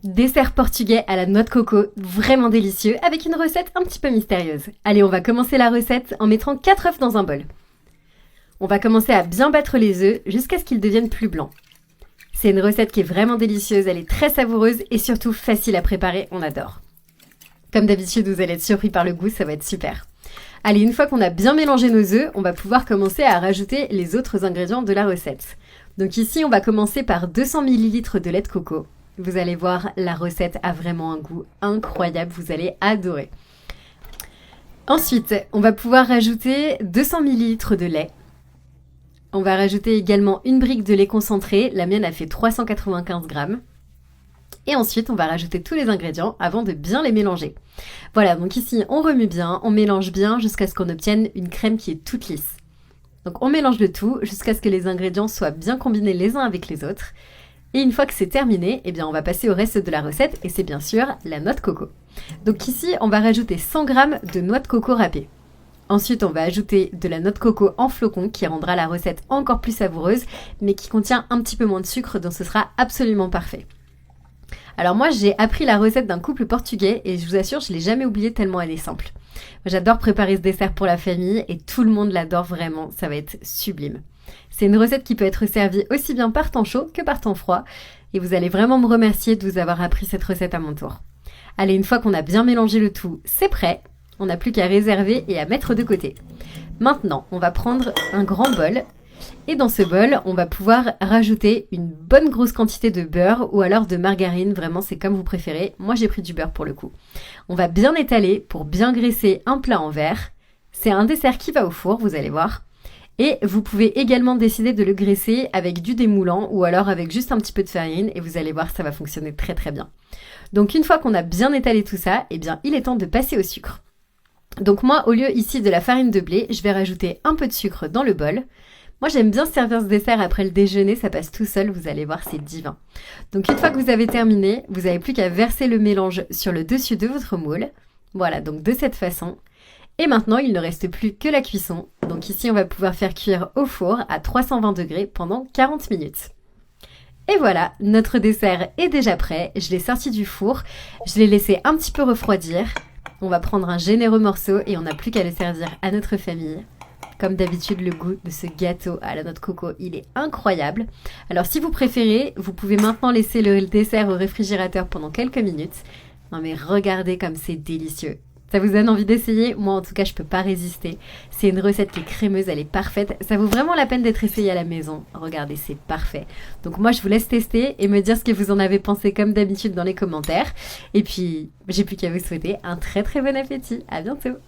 Dessert portugais à la noix de coco, vraiment délicieux, avec une recette un petit peu mystérieuse. Allez, on va commencer la recette en mettant 4 œufs dans un bol. On va commencer à bien battre les œufs jusqu'à ce qu'ils deviennent plus blancs. C'est une recette qui est vraiment délicieuse, elle est très savoureuse et surtout facile à préparer, on adore. Comme d'habitude, vous allez être surpris par le goût, ça va être super. Allez, une fois qu'on a bien mélangé nos œufs, on va pouvoir commencer à rajouter les autres ingrédients de la recette. Donc ici, on va commencer par 200 ml de lait de coco. Vous allez voir, la recette a vraiment un goût incroyable, vous allez adorer. Ensuite, on va pouvoir rajouter 200 ml de lait. On va rajouter également une brique de lait concentré, la mienne a fait 395 grammes. Et ensuite, on va rajouter tous les ingrédients avant de bien les mélanger. Voilà, donc ici, on remue bien, on mélange bien jusqu'à ce qu'on obtienne une crème qui est toute lisse. Donc on mélange le tout jusqu'à ce que les ingrédients soient bien combinés les uns avec les autres. Et une fois que c'est terminé, eh bien on va passer au reste de la recette et c'est bien sûr la noix de coco. Donc ici, on va rajouter 100 g de noix de coco râpée. Ensuite, on va ajouter de la noix de coco en flocons qui rendra la recette encore plus savoureuse, mais qui contient un petit peu moins de sucre, donc ce sera absolument parfait. Alors moi, j'ai appris la recette d'un couple portugais et je vous assure, je ne l'ai jamais oubliée tellement elle est simple. J'adore préparer ce dessert pour la famille et tout le monde l'adore vraiment, ça va être sublime. C'est une recette qui peut être servie aussi bien par temps chaud que par temps froid et vous allez vraiment me remercier de vous avoir appris cette recette à mon tour. Allez, une fois qu'on a bien mélangé le tout, c'est prêt. On n'a plus qu'à réserver et à mettre de côté. Maintenant, on va prendre un grand bol et dans ce bol, on va pouvoir rajouter une bonne grosse quantité de beurre ou alors de margarine, vraiment c'est comme vous préférez. Moi j'ai pris du beurre pour le coup. On va bien étaler pour bien graisser un plat en verre. C'est un dessert qui va au four, vous allez voir. Et vous pouvez également décider de le graisser avec du démoulant ou alors avec juste un petit peu de farine et vous allez voir, ça va fonctionner très très bien. Donc une fois qu'on a bien étalé tout ça, eh bien il est temps de passer au sucre. Donc moi, au lieu ici de la farine de blé, je vais rajouter un peu de sucre dans le bol. Moi, j'aime bien servir ce dessert après le déjeuner, ça passe tout seul, vous allez voir, c'est divin. Donc une fois que vous avez terminé, vous n'avez plus qu'à verser le mélange sur le dessus de votre moule. Voilà, donc de cette façon. Et maintenant, il ne reste plus que la cuisson. Donc ici, on va pouvoir faire cuire au four à 320 degrés pendant 40 minutes. Et voilà, notre dessert est déjà prêt. Je l'ai sorti du four, je l'ai laissé un petit peu refroidir. On va prendre un généreux morceau et on n'a plus qu'à le servir à notre famille. Comme d'habitude, le goût de ce gâteau à la noix de coco, il est incroyable. Alors si vous préférez, vous pouvez maintenant laisser le dessert au réfrigérateur pendant quelques minutes. Non mais regardez comme c'est délicieux. Ça vous donne envie d'essayer? Moi en tout cas, je peux pas résister. C'est une recette qui est crémeuse, elle est parfaite. Ça vaut vraiment la peine d'être essayée à la maison. Regardez, c'est parfait. Donc moi, je vous laisse tester et me dire ce que vous en avez pensé comme d'habitude dans les commentaires. Et puis, j'ai plus qu'à vous souhaiter un très très bon appétit. À bientôt!